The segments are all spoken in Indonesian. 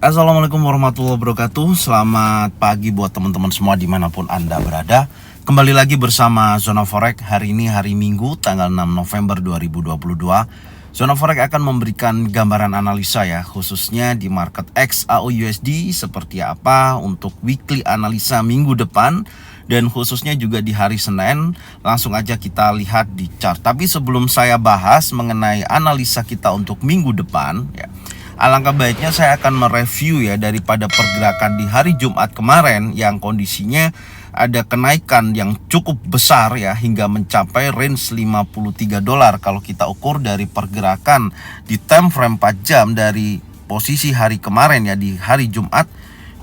Assalamualaikum warahmatullahi wabarakatuh. Selamat pagi buat teman-teman semua dimanapun Anda berada. Kembali lagi bersama Zona Forex. Hari ini hari Minggu tanggal 6 November 2022. Zona Forex akan memberikan gambaran analisa ya, khususnya di market XAUUSD seperti apa untuk weekly analisa minggu depan, dan khususnya juga di hari Senin. Langsung aja kita lihat di chart. Tapi sebelum saya bahas mengenai analisa kita untuk minggu depan ya, alangkah baiknya saya akan mereview ya daripada pergerakan di hari Jumat kemarin yang kondisinya ada kenaikan yang cukup besar ya, hingga mencapai range $53 kalau kita ukur dari pergerakan di time frame 4 jam dari posisi hari kemarin ya, di hari Jumat.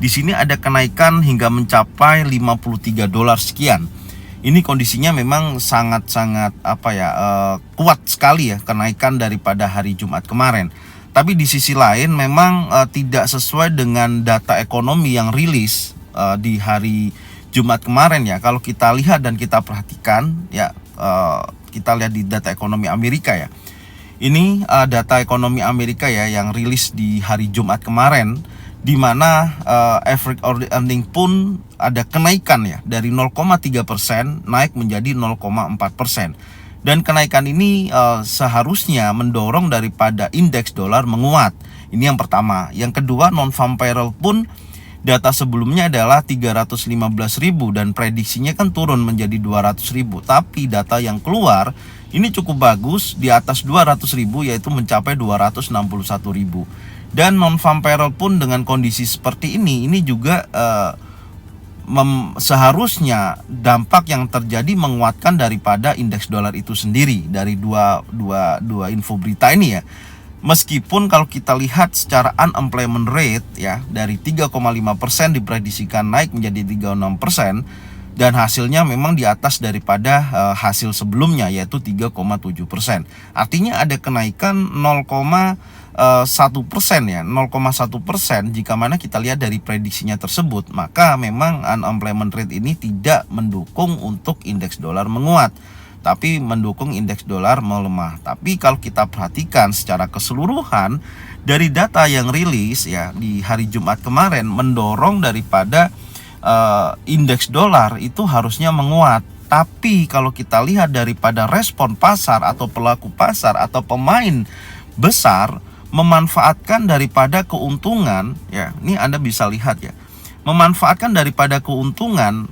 Di sini ada kenaikan hingga mencapai $53 sekian. Ini kondisinya memang sangat-sangat kuat sekali ya kenaikan daripada hari Jumat kemarin. Tapi di sisi lain memang tidak sesuai dengan data ekonomi yang rilis di hari Jumat kemarin ya. Kalau kita lihat dan kita perhatikan ya, kita lihat di data ekonomi Amerika ya. Ini data ekonomi Amerika ya yang rilis di hari Jumat kemarin, di mana average order earning pun ada kenaikan ya, dari 0,3% naik menjadi 0,4%. Dan kenaikan ini seharusnya mendorong daripada indeks dolar menguat. Ini yang pertama. Yang kedua, non-farm payroll pun data sebelumnya adalah 315.000 dan prediksinya kan turun menjadi 200.000. Tapi data yang keluar ini cukup bagus, di atas 200.000, yaitu mencapai 261.000. Dan non-farm payroll pun dengan kondisi seperti ini juga seharusnya dampak yang terjadi menguatkan daripada indeks dolar itu sendiri dari dua info berita ini ya. Meskipun kalau kita lihat secara unemployment rate ya, dari 3,5% diprediksikan naik menjadi 3,6%, dan hasilnya memang di atas daripada hasil sebelumnya, yaitu 3,7%. Artinya ada kenaikan 0,1% ya, 0,1%. Jika mana kita lihat dari prediksinya tersebut, maka memang unemployment rate ini tidak mendukung untuk indeks dolar menguat, tapi mendukung indeks dolar melemah. Tapi kalau kita perhatikan secara keseluruhan dari data yang rilis ya di hari Jumat kemarin, mendorong daripada indeks dolar itu harusnya menguat. Tapi kalau kita lihat daripada respon pasar atau pelaku pasar atau pemain besar memanfaatkan daripada keuntungan ya, ini Anda bisa lihat ya, memanfaatkan daripada keuntungan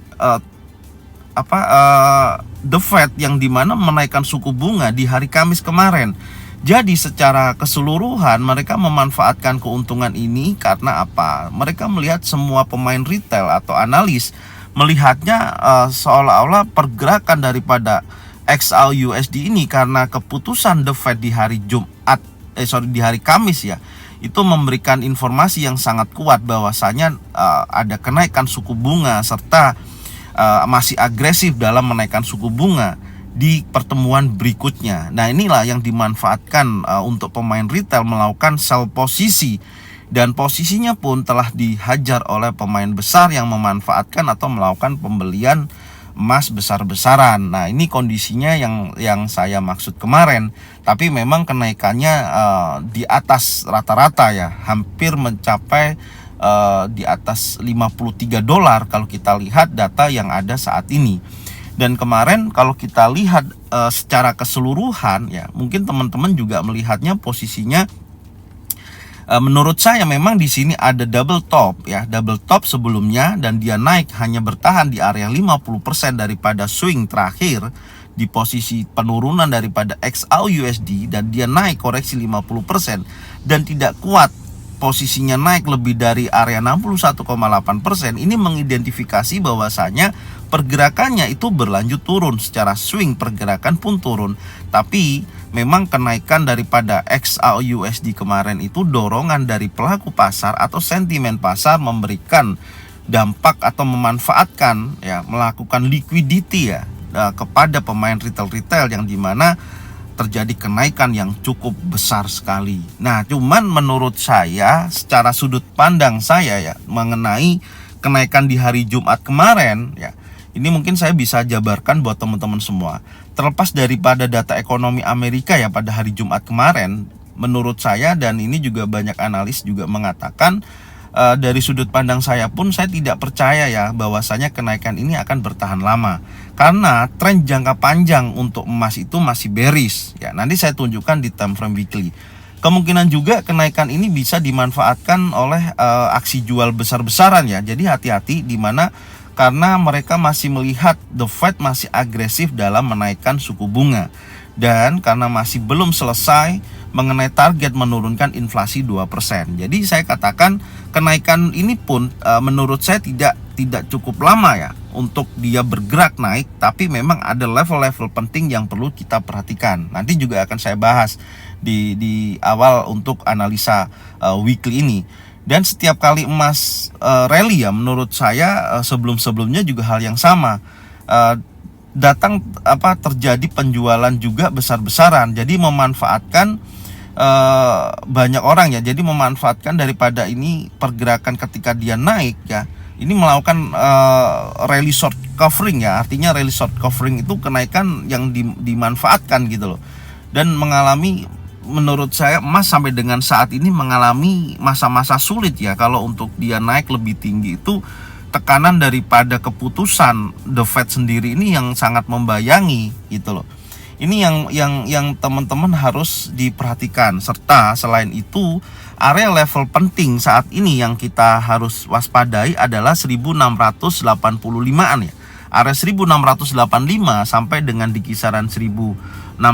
The Fed yang dimana menaikkan suku bunga di hari Kamis kemarin. Jadi secara keseluruhan mereka memanfaatkan keuntungan ini karena apa? Mereka melihat semua pemain retail atau analis melihatnya seolah-olah pergerakan daripada XAUUSD ini karena keputusan The Fed di hari di hari Kamis ya, itu memberikan informasi yang sangat kuat bahwasanya ada kenaikan suku bunga serta masih agresif dalam menaikkan suku bunga di pertemuan berikutnya. Nah, inilah yang dimanfaatkan untuk pemain retail melakukan sell posisi, dan posisinya pun telah dihajar oleh pemain besar yang memanfaatkan atau melakukan pembelian emas besar-besaran. Nah, ini kondisinya yang saya maksud kemarin. Tapi memang kenaikannya di atas rata-rata ya, hampir mencapai di atas $53 kalau kita lihat data yang ada saat ini. Dan kemarin kalau kita lihat secara keseluruhan ya, mungkin teman-teman juga melihatnya posisinya menurut saya memang di sini ada double top ya, double top sebelumnya, dan dia naik hanya bertahan di area 50% daripada swing terakhir di posisi penurunan daripada XAUUSD, dan dia naik koreksi 50% dan tidak kuat posisinya naik lebih dari area 61,8%. Ini mengidentifikasi bahwasanya pergerakannya itu berlanjut turun, secara swing pergerakan pun turun. Tapi memang kenaikan daripada XAUUSD kemarin itu dorongan dari pelaku pasar atau sentimen pasar memberikan dampak atau memanfaatkan ya, melakukan liquidity ya kepada pemain retail yang dimana terjadi kenaikan yang cukup besar sekali. Nah, cuman menurut saya secara sudut pandang saya ya mengenai kenaikan di hari Jumat kemarin ya, ini mungkin saya bisa jabarkan buat teman-teman semua. Terlepas daripada data ekonomi Amerika ya pada hari Jumat kemarin, menurut saya, dan ini juga banyak analis juga mengatakan dari sudut pandang saya pun saya tidak percaya ya bahwasanya kenaikan ini akan bertahan lama, karena tren jangka panjang untuk emas itu masih bearish ya. Nanti saya tunjukkan di time frame weekly. Kemungkinan juga kenaikan ini bisa dimanfaatkan oleh aksi jual besar-besaran ya. Jadi hati-hati di mana, karena mereka masih melihat the Fed masih agresif dalam menaikkan suku bunga, dan karena masih belum selesai mengenai target menurunkan inflasi 2%. Jadi saya katakan kenaikan ini pun menurut saya tidak cukup lama ya untuk dia bergerak naik, tapi memang ada level-level penting yang perlu kita perhatikan. Nanti juga akan saya bahas di awal untuk analisa weekly ini. Dan setiap kali emas rally ya, menurut saya sebelum-sebelumnya juga hal yang sama, terjadi penjualan juga besar-besaran. Jadi memanfaatkan banyak orang ya, jadi memanfaatkan daripada ini pergerakan ketika dia naik ya, ini melakukan rally short covering ya. Artinya rally short covering itu kenaikan yang dimanfaatkan gitu loh, dan mengalami, menurut saya emas sampai dengan saat ini mengalami masa-masa sulit ya. Kalau untuk dia naik lebih tinggi itu tekanan daripada keputusan The Fed sendiri ini yang sangat membayangi gitu loh. Ini yang teman-teman harus diperhatikan. Serta selain itu, area level penting saat ini yang kita harus waspadai adalah 1685-an ya. Area 1685 sampai dengan di kisaran 1691,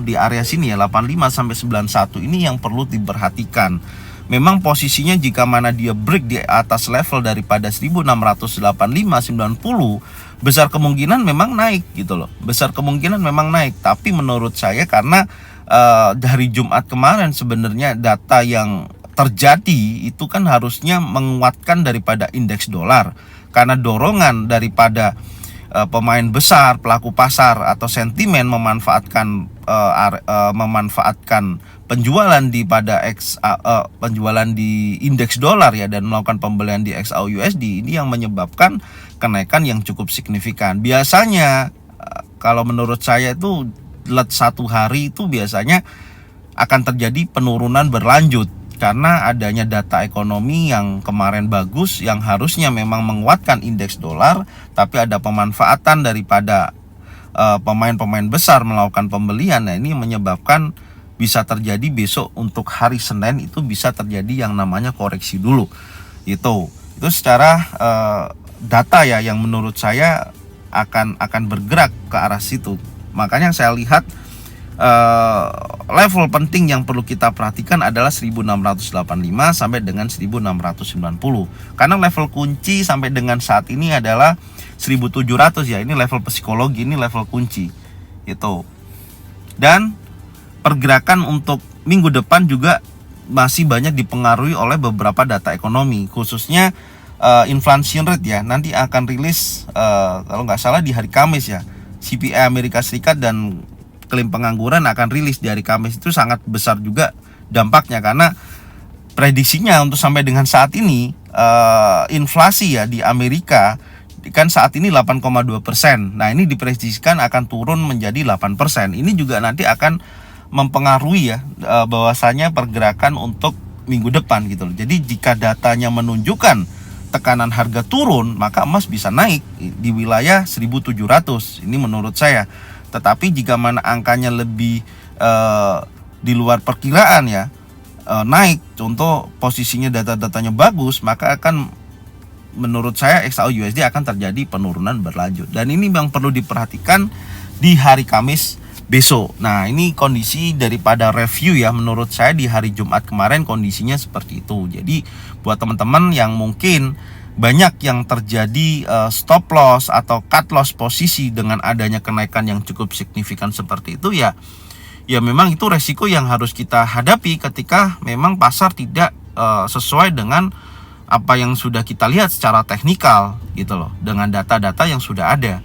di area sini ya, 85 sampai 91 ini yang perlu diperhatikan. Memang posisinya jika mana dia break di atas level daripada 1685-90, besar kemungkinan memang naik gitu loh. Besar kemungkinan memang naik. Tapi menurut saya karena dari Jumat kemarin sebenarnya data yang terjadi itu kan harusnya menguatkan daripada indeks dolar, karena dorongan daripada pemain besar, pelaku pasar atau sentimen memanfaatkan penjualan penjualan di indeks dolar ya, dan melakukan pembelian di XAUUSD, ini yang menyebabkan kenaikan yang cukup signifikan. Biasanya kalau menurut saya itu satu hari itu biasanya akan terjadi penurunan berlanjut karena adanya data ekonomi yang kemarin bagus, yang harusnya memang menguatkan indeks dolar, tapi ada pemanfaatan daripada pemain-pemain besar melakukan pembelian. Nah, ini menyebabkan bisa terjadi besok untuk hari Senin itu bisa terjadi yang namanya koreksi dulu. Itu secara data ya, yang menurut saya akan bergerak ke arah situ. Makanya saya lihat level penting yang perlu kita perhatikan adalah 1685 sampai dengan 1690. Karena level kunci sampai dengan saat ini adalah 1700 ya. Ini level psikologi, ini level kunci. Itu. Dan pergerakan untuk minggu depan juga masih banyak dipengaruhi oleh beberapa data ekonomi, khususnya inflation rate ya. Nanti akan rilis kalau nggak salah di hari Kamis ya, CPI Amerika Serikat dan klaim pengangguran akan rilis di hari Kamis. Itu sangat besar juga dampaknya, karena prediksinya untuk sampai dengan saat ini inflasi ya di Amerika kan saat ini 8,2%. Nah, ini diprediksikan akan turun menjadi 8%. Ini juga nanti akan mempengaruhi ya bahwasanya pergerakan untuk minggu depan gitu loh. Jadi jika datanya menunjukkan tekanan harga turun, maka emas bisa naik di wilayah 1700. Ini menurut saya. Tetapi jika mana angkanya lebih di luar perkiraan ya, naik, contoh posisinya data-datanya bagus, maka akan, menurut saya XAUUSD akan terjadi penurunan berlanjut. Dan ini yang perlu diperhatikan di hari Kamis besok. Nah, ini kondisi daripada review ya, menurut saya di hari Jumat kemarin kondisinya seperti itu. Jadi buat teman-teman yang mungkin banyak yang terjadi stop loss atau cut loss posisi dengan adanya kenaikan yang cukup signifikan seperti itu ya memang itu resiko yang harus kita hadapi ketika memang pasar tidak sesuai dengan apa yang sudah kita lihat secara teknikal gitu loh, dengan data-data yang sudah ada.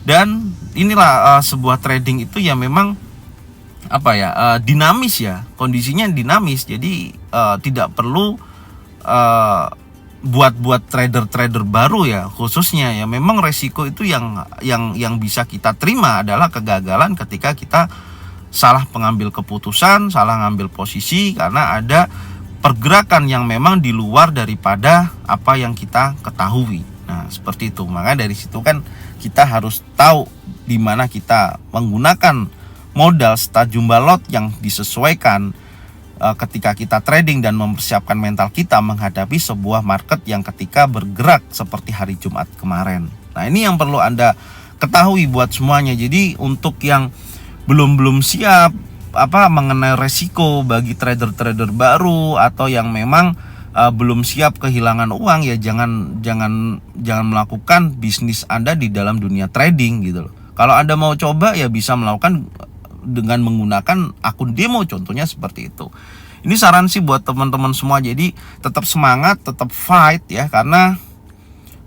Dan inilah sebuah trading itu ya memang dinamis ya, kondisinya dinamis. Jadi tidak perlu buat trader baru ya, khususnya ya memang resiko itu yang bisa kita terima adalah kegagalan ketika kita salah pengambil keputusan, salah ngambil posisi karena ada pergerakan yang memang di luar daripada apa yang kita ketahui. Nah, seperti itu. Maka dari situ kan kita harus tahu di mana kita menggunakan modal serta jumlah lot yang disesuaikan ketika kita trading dan mempersiapkan mental kita menghadapi sebuah market yang ketika bergerak seperti hari Jumat kemarin. Nah, ini yang perlu Anda ketahui buat semuanya. Jadi untuk yang belum siap mengenai resiko bagi trader-trader baru atau yang memang belum siap kehilangan uang, ya jangan melakukan bisnis Anda di dalam dunia trading gitu loh. Kalau Anda mau coba ya bisa melakukan dengan menggunakan akun demo, contohnya seperti itu. Ini saran sih buat teman-teman semua. Jadi tetap semangat, tetap fight ya, karena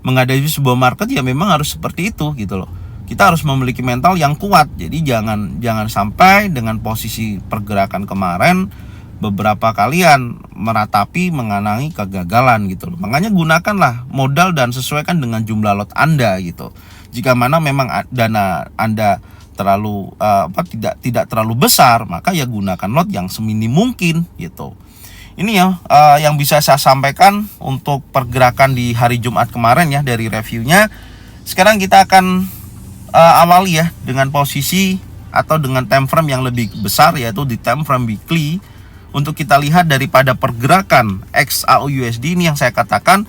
menghadapi sebuah market ya memang harus seperti itu gitu loh. Kita harus memiliki mental yang kuat. Jadi jangan sampai dengan posisi pergerakan kemarin beberapa kalian meratapi mengenai kegagalan gitu loh. Makanya gunakanlah modal dan sesuaikan dengan jumlah lot Anda gitu. Jika mana memang dana Anda terlalu tidak terlalu besar, maka ya gunakan lot yang seminim mungkin gitu. Ini ya yang bisa saya sampaikan untuk pergerakan di hari Jumat kemarin ya dari reviewnya. Sekarang kita akan awali ya dengan posisi atau dengan time frame yang lebih besar, yaitu di time frame weekly. Untuk kita lihat daripada pergerakan XAUUSD ini yang saya katakan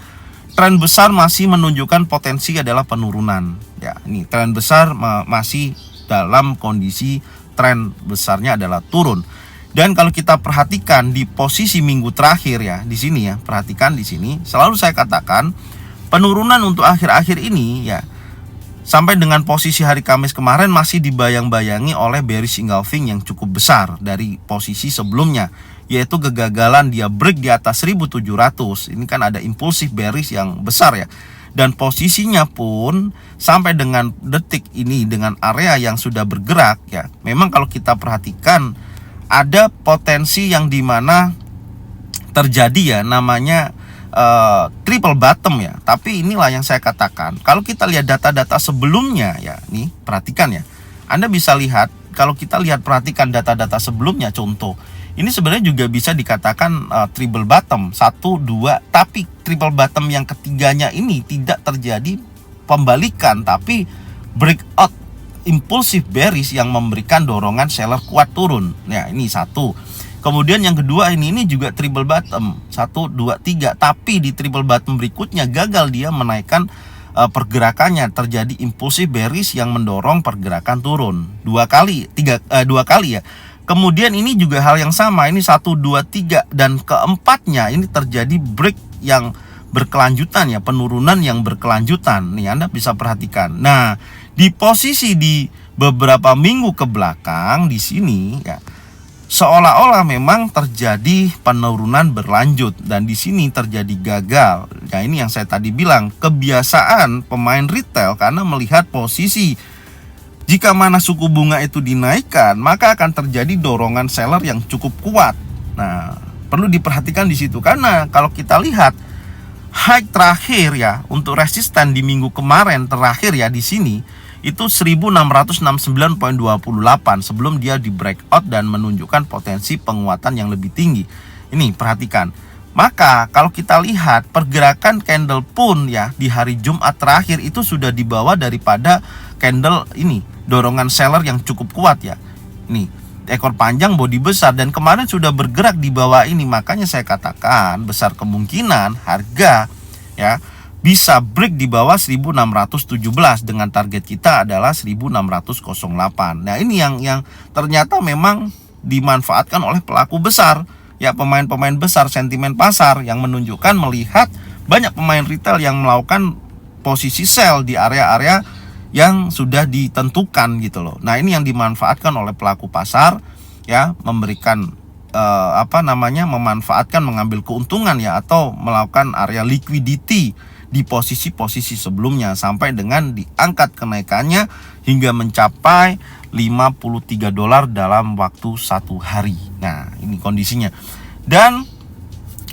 tren besar masih menunjukkan potensi adalah penurunan. Ya, ini tren besar masih dalam kondisi tren besarnya adalah turun. Dan kalau kita perhatikan di posisi minggu terakhir ya, di sini ya, perhatikan di sini, selalu saya katakan penurunan untuk akhir-akhir ini ya, sampai dengan posisi hari Kamis kemarin masih dibayang-bayangi oleh bearish engulfing yang cukup besar dari posisi sebelumnya, yaitu kegagalan dia break di atas 1700. Ini kan ada impulsif bearish yang besar ya. Dan posisinya pun sampai dengan detik ini dengan area yang sudah bergerak ya, memang kalau kita perhatikan ada potensi yang dimana terjadi ya, namanya triple bottom ya. Tapi inilah yang saya katakan, kalau kita lihat data-data sebelumnya ya, nih perhatikan ya, Anda bisa lihat kalau kita perhatikan data-data sebelumnya, contoh ini sebenarnya juga bisa dikatakan triple bottom 1, 2, tapi triple bottom yang ketiganya ini tidak terjadi pembalikan, tapi breakout impulsif bearish yang memberikan dorongan seller kuat turun. Ya, ini satu. Kemudian yang kedua ini juga triple bottom 1, 2, 3, tapi di triple bottom berikutnya gagal dia menaikkan pergerakannya, terjadi impulsif bearish yang mendorong pergerakan turun dua kali ya. Kemudian ini juga hal yang sama, ini 1, 2, 3, dan keempatnya ini terjadi break yang berkelanjutan ya, penurunan yang berkelanjutan. Nih Anda bisa perhatikan. Nah, di posisi di beberapa minggu ke belakang di sini ya, seolah-olah memang terjadi penurunan berlanjut dan di sini terjadi gagal. Nah, ini yang saya tadi bilang, kebiasaan pemain retail karena melihat posisi jika mana suku bunga itu dinaikkan, maka akan terjadi dorongan seller yang cukup kuat. Nah, perlu diperhatikan di situ karena kalau kita lihat high terakhir ya untuk resisten di minggu kemarin terakhir ya di sini itu 1669.28 sebelum dia di breakout dan menunjukkan potensi penguatan yang lebih tinggi. Ini perhatikan. Maka kalau kita lihat pergerakan candle pun ya di hari Jumat terakhir itu sudah dibawa daripada candle ini, dorongan seller yang cukup kuat ya. Nih, ekor panjang bodi besar dan kemarin sudah bergerak di bawah ini. Makanya saya katakan besar kemungkinan harga ya bisa break di bawah 1617 dengan target kita adalah 1608. Nah, ini yang ternyata memang dimanfaatkan oleh pelaku besar ya, pemain-pemain besar, sentimen pasar yang menunjukkan melihat banyak pemain retail yang melakukan posisi sell di area-area yang sudah ditentukan gitu loh. Nah, ini yang dimanfaatkan oleh pelaku pasar ya, memberikan memanfaatkan, mengambil keuntungan ya, atau melakukan area liquidity di posisi-posisi sebelumnya sampai dengan diangkat kenaikannya hingga mencapai $53 dalam waktu 1 hari. Nah, ini kondisinya. Dan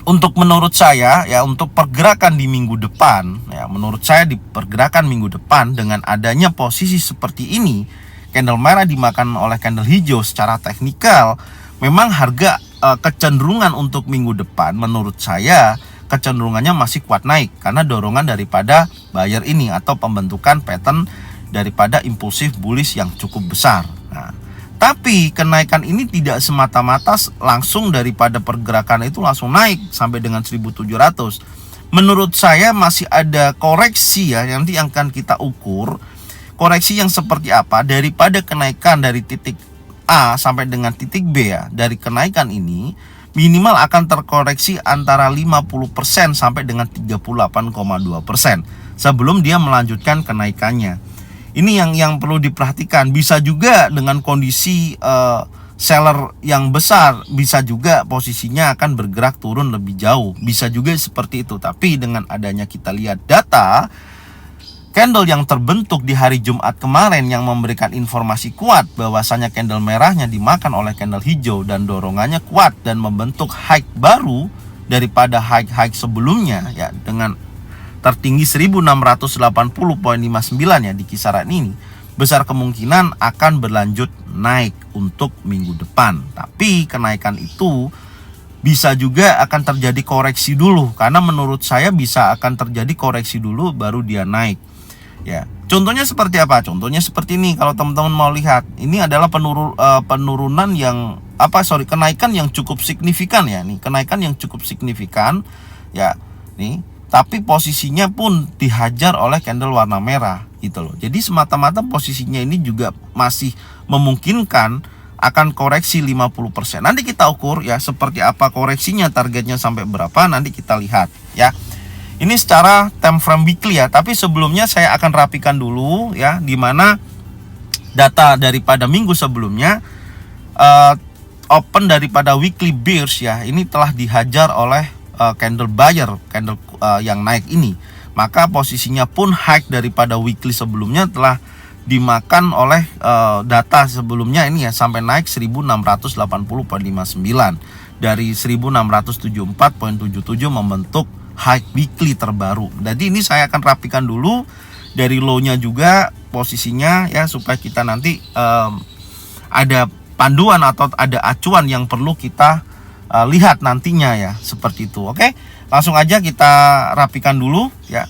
untuk menurut saya ya, untuk pergerakan di minggu depan ya, menurut saya di pergerakan minggu depan dengan adanya posisi seperti ini, candle merah dimakan oleh candle hijau secara teknikal, memang harga kecenderungan untuk minggu depan menurut saya kecenderungannya masih kuat naik karena dorongan daripada buyer ini atau pembentukan pattern daripada impulsif bullish yang cukup besar. Nah, tapi kenaikan ini tidak semata-mata langsung daripada pergerakan itu langsung naik sampai dengan 1700. Menurut saya masih ada koreksi ya, nanti yang akan kita ukur koreksi yang seperti apa daripada kenaikan dari titik A sampai dengan titik B ya. Dari kenaikan ini minimal akan terkoreksi antara 50% sampai dengan 38,2% sebelum dia melanjutkan kenaikannya. Ini yang perlu diperhatikan. Bisa juga dengan kondisi seller yang besar, bisa juga posisinya akan bergerak turun lebih jauh. Bisa juga seperti itu. Tapi dengan adanya kita lihat data candle yang terbentuk di hari Jumat kemarin yang memberikan informasi kuat bahwasanya candle merahnya dimakan oleh candle hijau dan dorongannya kuat dan membentuk high baru daripada high sebelumnya ya, dengan tertinggi 1680,59 ya di kisaran ini, besar kemungkinan akan berlanjut naik untuk minggu depan. Tapi kenaikan itu bisa juga akan terjadi koreksi dulu, karena menurut saya bisa akan terjadi koreksi dulu baru dia naik. Ya, contohnya seperti apa? Contohnya seperti ini. Kalau teman-teman mau lihat, ini adalah penurunan yang kenaikan yang cukup signifikan ya. Nih, kenaikan yang cukup signifikan ya. Nih, tapi posisinya pun dihajar oleh candle warna merah gitu loh. Jadi semata-mata posisinya ini juga masih memungkinkan akan koreksi 50%. Nanti kita ukur ya seperti apa koreksinya, targetnya sampai berapa, nanti kita lihat ya. Ini secara time frame weekly ya, tapi sebelumnya saya akan rapikan dulu ya, dimana data daripada minggu sebelumnya open daripada weekly bears ya, ini telah dihajar oleh candle buyer, candle yang naik ini. Maka posisinya pun high daripada weekly sebelumnya telah dimakan oleh data sebelumnya ini ya, sampai naik 1680,59 dari 1674,77 membentuk high weekly terbaru. Jadi ini saya akan rapikan dulu dari low-nya juga posisinya ya, supaya kita nanti ada panduan atau ada acuan yang perlu kita lihat nantinya ya, seperti itu. Oke, langsung aja kita rapikan dulu ya.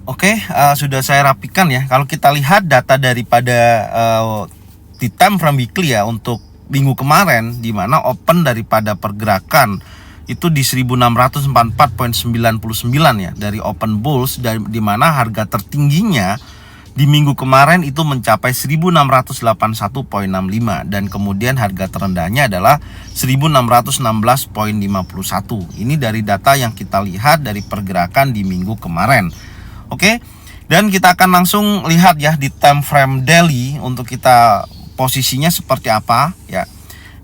Oke, sudah saya rapikan ya. Kalau kita lihat data daripada di time frame weekly ya untuk minggu kemarin, di mana open daripada pergerakan itu di 1644,99 ya dari open bulls, di mana harga tertingginya di minggu kemarin itu mencapai 1681,65 dan kemudian harga terendahnya adalah 1616,51. Ini dari data yang kita lihat dari pergerakan di minggu kemarin. Oke, dan kita akan langsung lihat ya di time frame daily untuk kita posisinya seperti apa ya.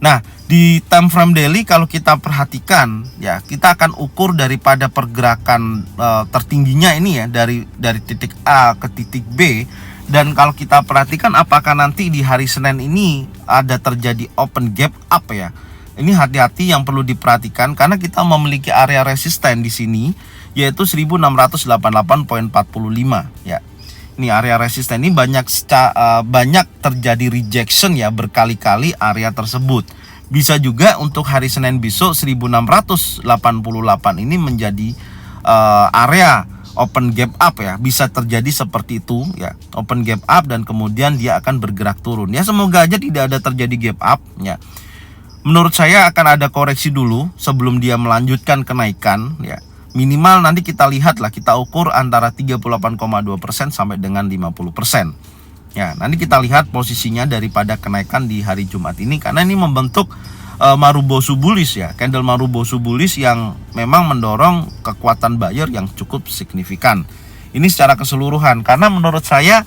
Nah, di time frame daily kalau kita perhatikan ya, kita akan ukur daripada pergerakan tertingginya ini ya, dari titik A ke titik B. Dan kalau kita perhatikan apakah nanti di hari Senin ini ada terjadi open gap up ya. Ini hati-hati yang perlu diperhatikan karena kita memiliki area resisten di sini yaitu 1688,45 ya. Ini area resisten ini banyak terjadi rejection ya, berkali-kali area tersebut. Bisa juga untuk hari Senin besok 1688 ini menjadi area open gap up ya, bisa terjadi seperti itu ya, open gap up dan kemudian dia akan bergerak turun ya. Semoga aja tidak ada terjadi gap up ya. Menurut saya akan ada koreksi dulu sebelum dia melanjutkan kenaikan ya. Minimal nanti kita lihat lah, kita ukur antara 38,2% sampai dengan 50%. Ya, nanti kita lihat posisinya daripada kenaikan di hari Jumat ini, karena ini membentuk Marubozu bullish ya, candle Marubozu bullish yang memang mendorong kekuatan buyer yang cukup signifikan. Ini secara keseluruhan, karena menurut saya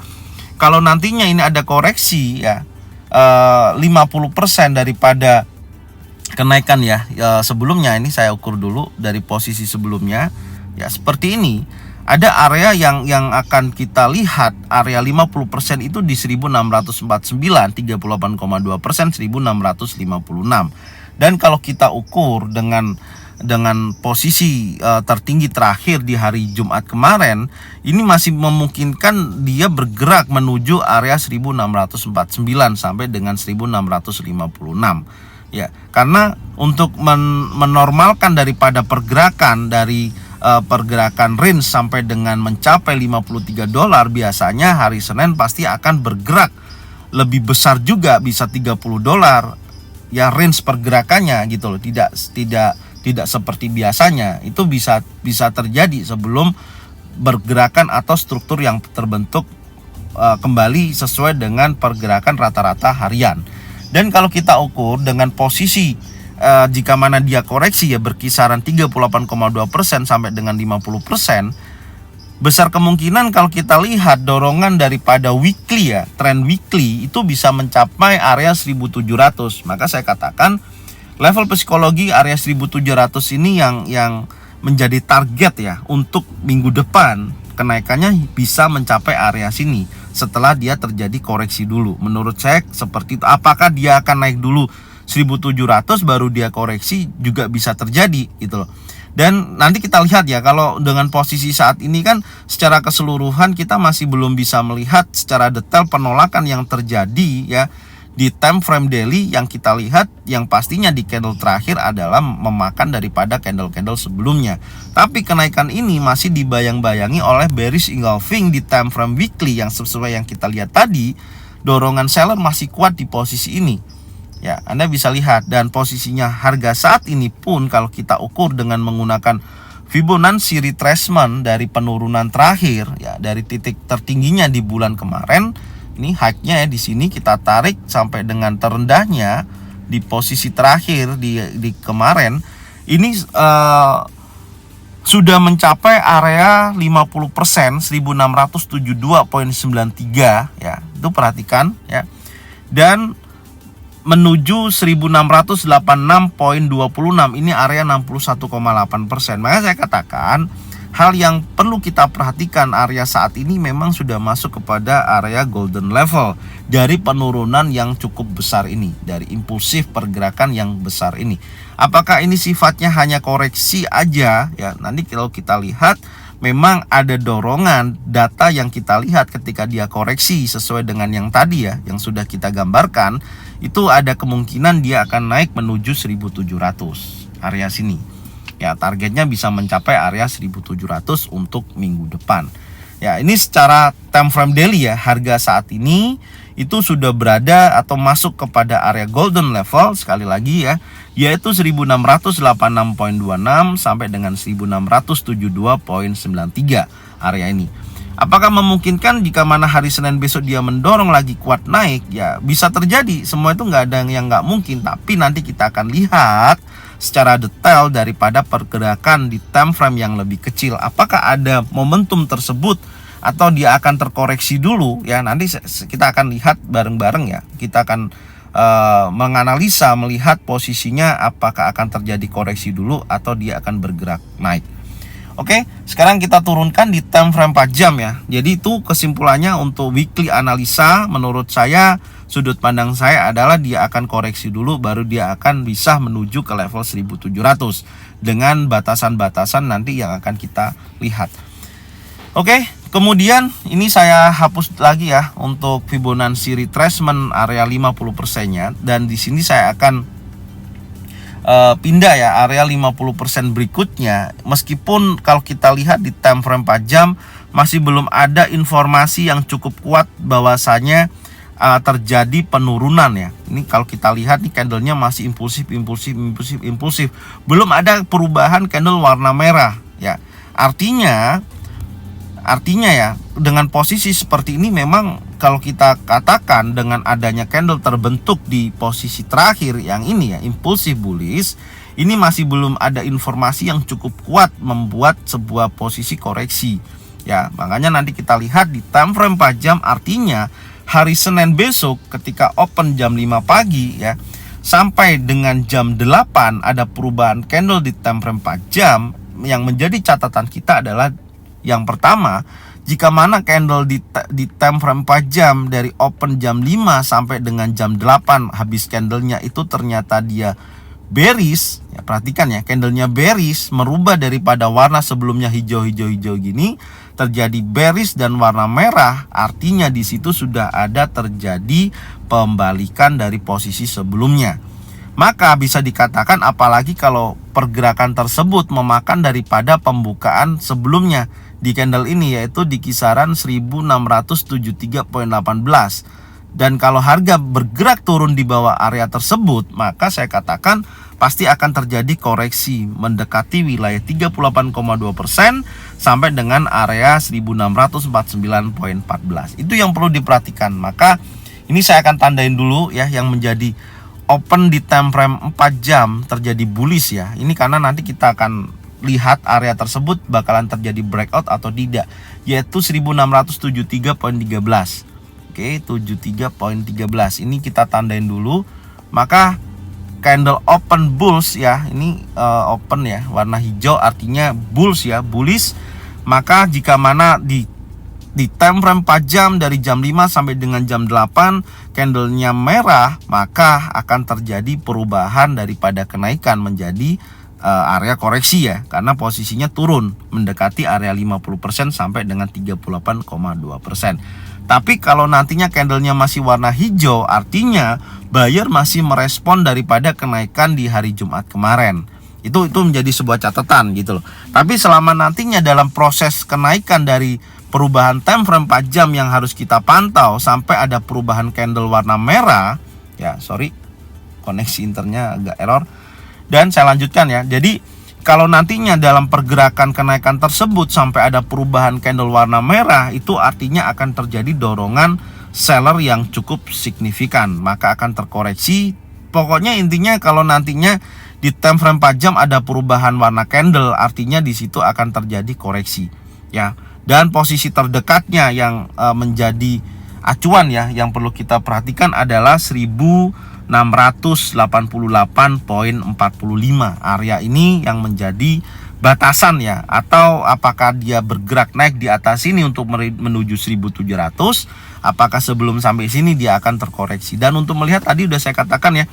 kalau nantinya ini ada koreksi ya 50% daripada kenaikan ya, sebelumnya ini saya ukur dulu dari posisi sebelumnya ya, seperti ini ada area yang akan kita lihat, area 50% itu di 1649, 38,2%, 1656. Dan kalau kita ukur dengan posisi tertinggi terakhir di hari Jumat kemarin, ini masih memungkinkan dia bergerak menuju area 1649 sampai dengan 1656. Ya, karena untuk menormalkan daripada pergerakan dari pergerakan range sampai dengan mencapai $53, biasanya hari Senin pasti akan bergerak lebih besar juga, bisa $30 ya range pergerakannya gitu loh. Tidak seperti biasanya. Itu bisa terjadi sebelum pergerakan atau struktur yang terbentuk kembali sesuai dengan pergerakan rata-rata harian. Dan kalau kita ukur dengan posisi jika mana dia koreksi ya berkisaran 38,2% sampai dengan 50%, besar kemungkinan kalau kita lihat dorongan daripada weekly ya, trend weekly itu bisa mencapai area 1700. Maka saya katakan level psikologi area 1700 ini yang menjadi target ya untuk minggu depan. Kenaikannya bisa mencapai area sini setelah dia terjadi koreksi dulu. Menurut saya seperti itu. Apakah dia akan naik dulu 1700 baru dia koreksi, juga bisa terjadi gitu loh. Dan nanti kita lihat ya, kalau dengan posisi saat ini kan secara keseluruhan kita masih belum bisa melihat secara detail penolakan yang terjadi ya di time frame daily. Yang kita lihat yang pastinya di candle terakhir adalah memakan daripada candle-candle sebelumnya. Tapi kenaikan ini masih dibayang-bayangi oleh bearish engulfing di time frame weekly yang sesuai yang kita lihat tadi, dorongan seller masih kuat di posisi ini. Ya, Anda bisa lihat, dan posisinya harga saat ini pun kalau kita ukur dengan menggunakan Fibonacci retracement dari penurunan terakhir ya, dari titik tertingginya di bulan kemarin, ini high-nya ya di sini kita tarik sampai dengan terendahnya di posisi terakhir di kemarin, ini sudah mencapai area 50%, 1672,93 ya. Itu perhatikan ya. Dan menuju 1686,26, ini area 61,8%. Makanya saya katakan hal yang perlu kita perhatikan, area saat ini memang sudah masuk kepada area golden level dari penurunan yang cukup besar ini, dari impulsif pergerakan yang besar ini. Apakah ini sifatnya hanya koreksi aja ya? Nanti kalau kita lihat memang ada dorongan data yang kita lihat ketika dia koreksi sesuai dengan yang tadi ya, yang sudah kita gambarkan, itu ada kemungkinan dia akan naik menuju 1700 area sini. Ya, targetnya bisa mencapai area 1700 untuk minggu depan. Ya, ini secara time frame daily ya, harga saat ini itu sudah berada atau masuk kepada area golden level sekali lagi ya, yaitu 1686,26 sampai dengan 1672,93 area ini. Apakah memungkinkan jika mana hari Senin besok dia mendorong lagi kuat naik? Ya bisa terjadi, semua itu nggak ada yang nggak mungkin. Tapi nanti kita akan lihat secara detail daripada pergerakan di time frame yang lebih kecil. Apakah ada momentum tersebut atau dia akan terkoreksi dulu? Ya nanti kita akan lihat bareng-bareng ya. Kita akan menganalisa, melihat posisinya apakah akan terjadi koreksi dulu atau dia akan bergerak naik. Oke, sekarang kita turunkan di time frame 4 jam ya. Jadi itu kesimpulannya untuk weekly analisa. Menurut saya, sudut pandang saya adalah dia akan koreksi dulu, baru dia akan bisa menuju ke level 1700 dengan batasan-batasan nanti yang akan kita lihat. Oke, kemudian ini saya hapus lagi ya untuk Fibonacci retracement area 50%-nya, dan di sini saya akan pindah ya area 50% berikutnya. Meskipun kalau kita lihat di time frame 4 jam masih belum ada informasi yang cukup kuat bahwasanya terjadi penurunan ya. Ini kalau kita lihat nih candlenya masih impulsif. Belum ada perubahan candle warna merah ya. Artinya ya, dengan posisi seperti ini memang kalau kita katakan dengan adanya candle terbentuk di posisi terakhir yang ini ya, impulsif bullish, ini masih belum ada informasi yang cukup kuat membuat sebuah posisi koreksi. Ya, makanya nanti kita lihat di time frame 4 jam, artinya hari Senin besok ketika open jam 5 pagi ya, sampai dengan jam 8 ada perubahan candle di time frame 4 jam. Yang menjadi catatan kita adalah Yang pertama, jika mana candle di time frame 4 jam dari open jam 5 sampai dengan jam 8 habis candlenya itu ternyata dia bearish, ya perhatikan ya, candlenya bearish, merubah daripada warna sebelumnya hijau-hijau-hijau gini terjadi bearish dan warna merah, artinya di situ sudah ada terjadi pembalikan dari posisi sebelumnya. Maka bisa dikatakan apalagi kalau pergerakan tersebut memakan daripada pembukaan sebelumnya di candle ini, yaitu di kisaran 1673.18. Dan kalau harga bergerak turun di bawah area tersebut, maka saya katakan pasti akan terjadi koreksi mendekati wilayah 38,2% sampai dengan area 1649.14. Itu yang perlu diperhatikan. Maka ini saya akan tandain dulu ya, yang menjadi open di time frame 4 jam terjadi bullish ya. Ini karena nanti kita akan lihat area tersebut bakalan terjadi breakout atau tidak, yaitu 1673.13. Oke, 73.13 ini kita tandain dulu. Maka candle open bulls ya, ini open ya, warna hijau artinya bulls ya, bullish. Maka jika mana di time frame 4 jam dari jam 5 sampai dengan jam 8 candlenya merah, maka akan terjadi perubahan daripada kenaikan menjadi area koreksi ya, karena posisinya turun mendekati area 50% sampai dengan 38,2%. Tapi kalau nantinya candlenya masih warna hijau, artinya buyer masih merespon daripada kenaikan di hari Jumat kemarin. Itu menjadi sebuah catatan gitu loh. Tapi selama nantinya dalam proses kenaikan dari perubahan time frame 4 jam yang harus kita pantau sampai ada perubahan candle warna merah ya, sorry koneksi internya agak error, dan saya lanjutkan ya. Jadi kalau nantinya dalam pergerakan kenaikan tersebut sampai ada perubahan candle warna merah, itu artinya akan terjadi dorongan seller yang cukup signifikan, maka akan terkoreksi. Pokoknya intinya kalau nantinya di time frame 4 jam ada perubahan warna candle, artinya di situ akan terjadi koreksi ya. Dan posisi terdekatnya yang menjadi acuan ya, yang perlu kita perhatikan adalah 1688.45. Area ini yang menjadi batasan ya, atau apakah dia bergerak naik di atas ini untuk menuju 1700, apakah sebelum sampai sini dia akan terkoreksi. Dan untuk melihat, tadi udah saya katakan ya,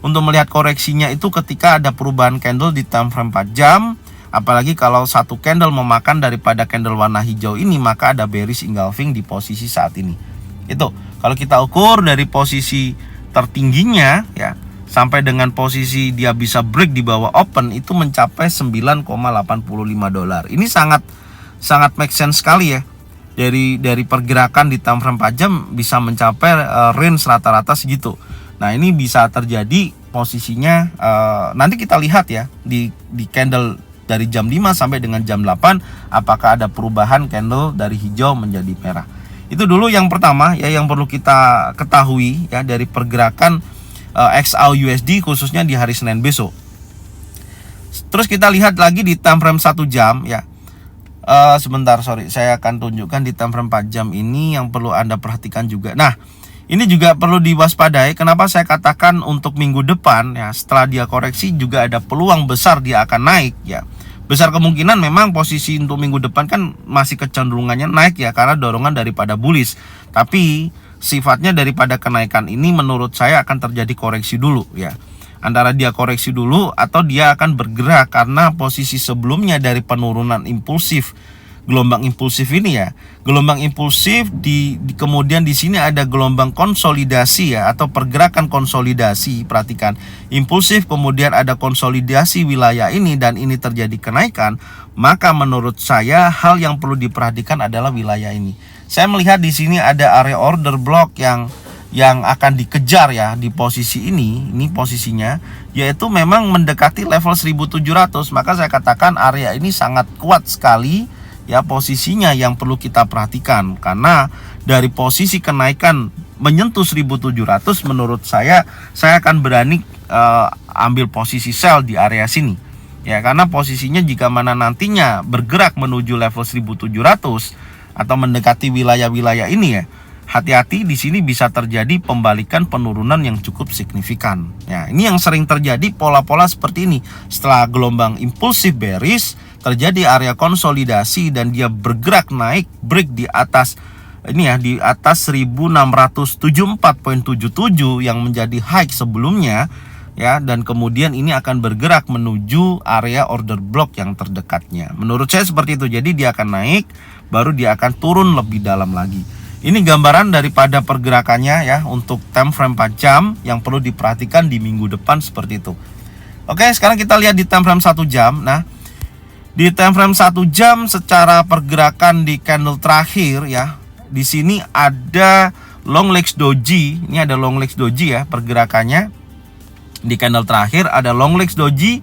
untuk melihat koreksinya itu ketika ada perubahan candle di time frame 4 jam. Apalagi kalau satu candle memakan daripada candle warna hijau ini, maka ada bearish engulfing di posisi saat ini. Itu kalau kita ukur dari posisi tertingginya ya sampai dengan posisi dia bisa break di bawah open, itu mencapai 9,85 dolar. Ini sangat make sense sekali ya. Dari pergerakan di time frame 4 jam bisa mencapai range rata-rata segitu. Nah, ini bisa terjadi posisinya nanti kita lihat ya di candle dari jam 5 sampai dengan jam 8 apakah ada perubahan candle dari hijau menjadi merah. Itu dulu yang pertama ya, yang perlu kita ketahui ya dari pergerakan XAUUSD khususnya di hari Senin besok. Terus kita lihat lagi di time frame 1 jam ya. Sebentar, sorry, saya akan tunjukkan di time frame 4 jam ini yang perlu Anda perhatikan juga. Nah, ini juga perlu diwaspadai. Kenapa saya katakan untuk minggu depan ya, setelah dia koreksi juga ada peluang besar dia akan naik ya. Besar kemungkinan memang posisi untuk minggu depan kan masih kecenderungannya naik ya, karena dorongan daripada bullish. Tapi sifatnya daripada kenaikan ini menurut saya akan terjadi koreksi dulu ya. Antara dia koreksi dulu atau dia akan bergerak, karena posisi sebelumnya dari penurunan impulsif, gelombang impulsif ini ya, gelombang impulsif kemudian di sini ada gelombang konsolidasi ya, atau pergerakan konsolidasi. Perhatikan, impulsif kemudian ada konsolidasi wilayah ini dan ini terjadi kenaikan, maka menurut saya hal yang perlu diperhatikan adalah wilayah ini. Saya melihat di sini ada area order block yang akan dikejar ya di posisi ini posisinya, yaitu memang mendekati level 1700. Maka saya katakan area ini sangat kuat sekali ya posisinya, yang perlu kita perhatikan, karena dari posisi kenaikan menyentuh 1700 menurut saya akan berani ambil posisi sell di area sini ya, karena posisinya jika mana nantinya bergerak menuju level 1700 atau mendekati wilayah-wilayah ini ya, hati-hati di sini bisa terjadi pembalikan penurunan yang cukup signifikan ya. Ini yang sering terjadi, pola-pola seperti ini setelah gelombang impulsif bearish terjadi area konsolidasi dan dia bergerak naik break di atas ini ya, di atas 1674.77 yang menjadi high sebelumnya ya, dan kemudian ini akan bergerak menuju area order block yang terdekatnya. Menurut saya seperti itu. Jadi dia akan naik, baru dia akan turun lebih dalam lagi. Ini gambaran daripada pergerakannya ya untuk time frame 4 jam yang perlu diperhatikan di minggu depan seperti itu. Oke, sekarang kita lihat di time frame 1 jam. Nah, di time frame 1 jam secara pergerakan di candle terakhir ya, di sini ada long legs doji. Ini ada long legs doji ya pergerakannya. Di candle terakhir ada long legs doji.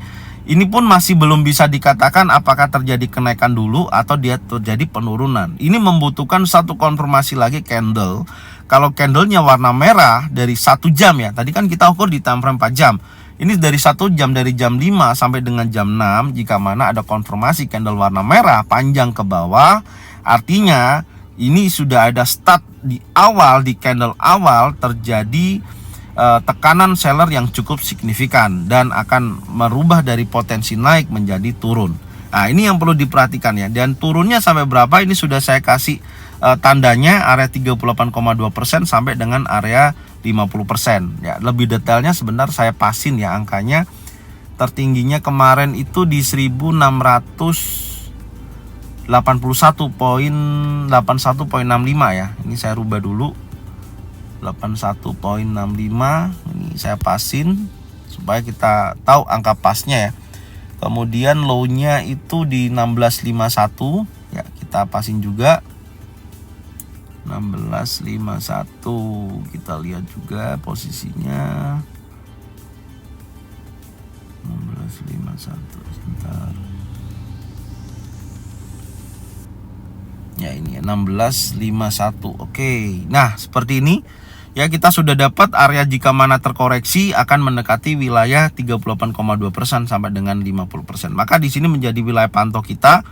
Ini pun masih belum bisa dikatakan apakah terjadi kenaikan dulu atau dia terjadi penurunan. Ini membutuhkan satu konfirmasi lagi candle. Kalau candlenya warna merah dari 1 jam ya. Tadi kan kita ukur di time frame 4 jam. Ini dari 1 jam, dari jam 5 sampai dengan jam 6. Jika mana ada konfirmasi candle warna merah panjang ke bawah, artinya ini sudah ada start di awal, di candle awal terjadi tekanan seller yang cukup signifikan dan akan merubah dari potensi naik menjadi turun. Nah, ini yang perlu diperhatikan ya. Dan turunnya sampai berapa ini sudah saya kasih tandanya, area 38,2% sampai dengan area 50% ya. Lebih detailnya sebentar saya pasin ya angkanya. Tertingginya kemarin itu di 1681.65 ya. Ini saya rubah dulu. 81.65, ini saya pasin supaya kita tahu angka pasnya ya. Kemudian low-nya itu di 1651 ya, kita pasin juga 1651. Kita lihat juga posisinya 1651 sebentar. Ya ini 1651. Oke. Nah, seperti ini. Ya, kita sudah dapat area jika mana terkoreksi akan mendekati wilayah 38,2% sampai dengan 50%. Maka di sini menjadi wilayah pantau kita.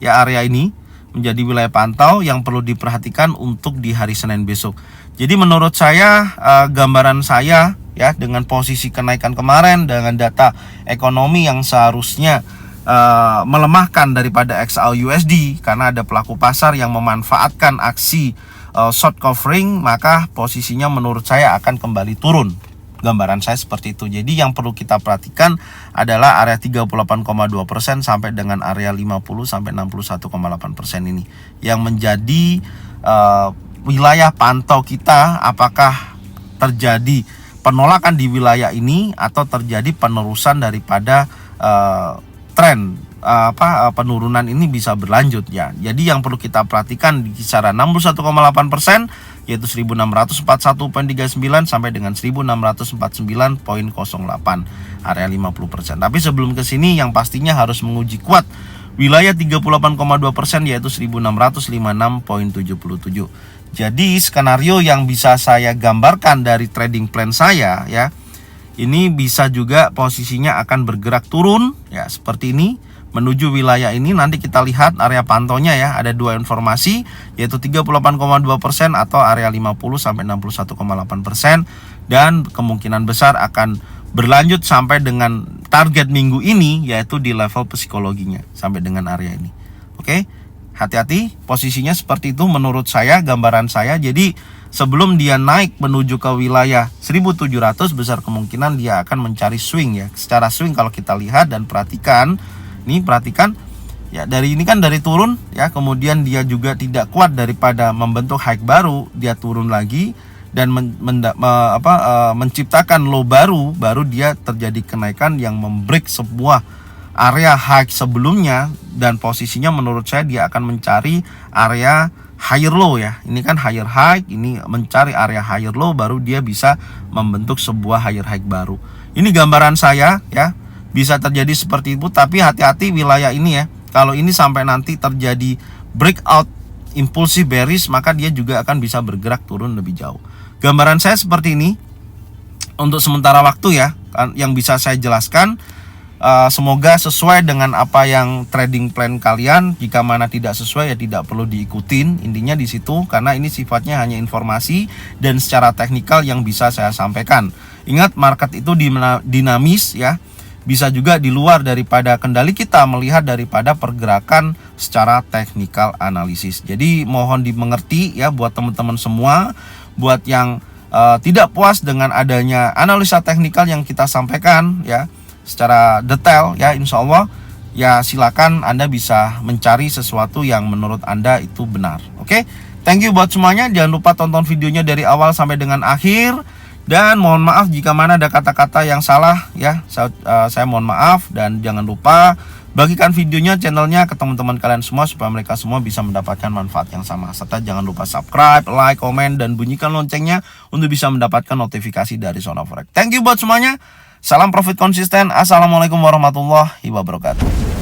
Ya, area ini menjadi wilayah pantau yang perlu diperhatikan untuk di hari Senin besok. Jadi menurut saya gambaran saya ya dengan posisi kenaikan kemarin dengan data ekonomi yang seharusnya melemahkan daripada XAUUSD karena ada pelaku pasar yang memanfaatkan aksi short covering, maka posisinya menurut saya akan kembali turun. Gambaran saya seperti itu. Jadi yang perlu kita perhatikan adalah area 38,2% sampai dengan area 50 sampai 61,8% ini yang menjadi wilayah pantau kita, apakah terjadi penolakan di wilayah ini atau terjadi penerusan daripada tren penurunan ini bisa berlanjut ya. Jadi yang perlu kita perhatikan di kisaran 61,8% yaitu 1641.39 sampai dengan 1649.08 area 50%. Tapi sebelum ke sini yang pastinya harus menguji kuat wilayah 38,2% yaitu 1656.77. Jadi skenario yang bisa saya gambarkan dari trading plan saya ya, ini bisa juga posisinya akan bergerak turun ya seperti ini menuju wilayah ini. Nanti kita lihat area pantaunya ya, ada dua informasi yaitu 38,2% atau area 50 sampai 61,8% dan kemungkinan besar akan berlanjut sampai dengan target minggu ini yaitu di level psikologinya sampai dengan area ini. Oke, hati-hati posisinya seperti itu menurut saya, gambaran saya. Jadi sebelum dia naik menuju ke wilayah 1700 besar kemungkinan dia akan mencari swing ya. Secara swing kalau kita lihat dan perhatikan, nih perhatikan ya, dari ini kan dari turun ya, kemudian dia juga tidak kuat daripada membentuk high baru, dia turun lagi dan menciptakan low baru dia terjadi kenaikan yang membreak sebuah area high sebelumnya dan posisinya menurut saya dia akan mencari area higher low ya. Ini kan higher high, ini mencari area higher low baru dia bisa membentuk sebuah higher high baru. Ini gambaran saya ya. Bisa terjadi seperti itu, tapi hati-hati wilayah ini ya. Kalau ini sampai nanti terjadi breakout impulsif bearish, maka dia juga akan bisa bergerak turun lebih jauh. Gambaran saya seperti ini untuk sementara waktu ya, yang bisa saya jelaskan. Semoga sesuai dengan apa yang trading plan kalian. Jika mana tidak sesuai ya tidak perlu diikutin. Intinya di situ, karena ini sifatnya hanya informasi dan secara teknikal yang bisa saya sampaikan. Ingat, market itu dinamis ya. bisa juga di luar daripada kendali kita melihat daripada pergerakan secara technical analisis. Jadi mohon dimengerti ya buat teman-teman semua, buat yang tidak puas dengan adanya analisa teknikal yang kita sampaikan ya secara detail ya, insya Allah ya silakan Anda bisa mencari sesuatu yang menurut Anda itu benar. Oke, thank you buat semuanya. Jangan lupa tonton videonya dari awal sampai dengan akhir. Dan mohon maaf jika mana ada kata-kata yang salah ya. Saya mohon maaf, dan jangan lupa bagikan videonya, channelnya ke teman-teman kalian semua supaya mereka semua bisa mendapatkan manfaat yang sama. Serta jangan lupa subscribe, like, komen, dan bunyikan loncengnya untuk bisa mendapatkan notifikasi dari Zona Forex. Thank you buat semuanya. Salam profit konsisten. Assalamualaikum warahmatullahi wabarakatuh.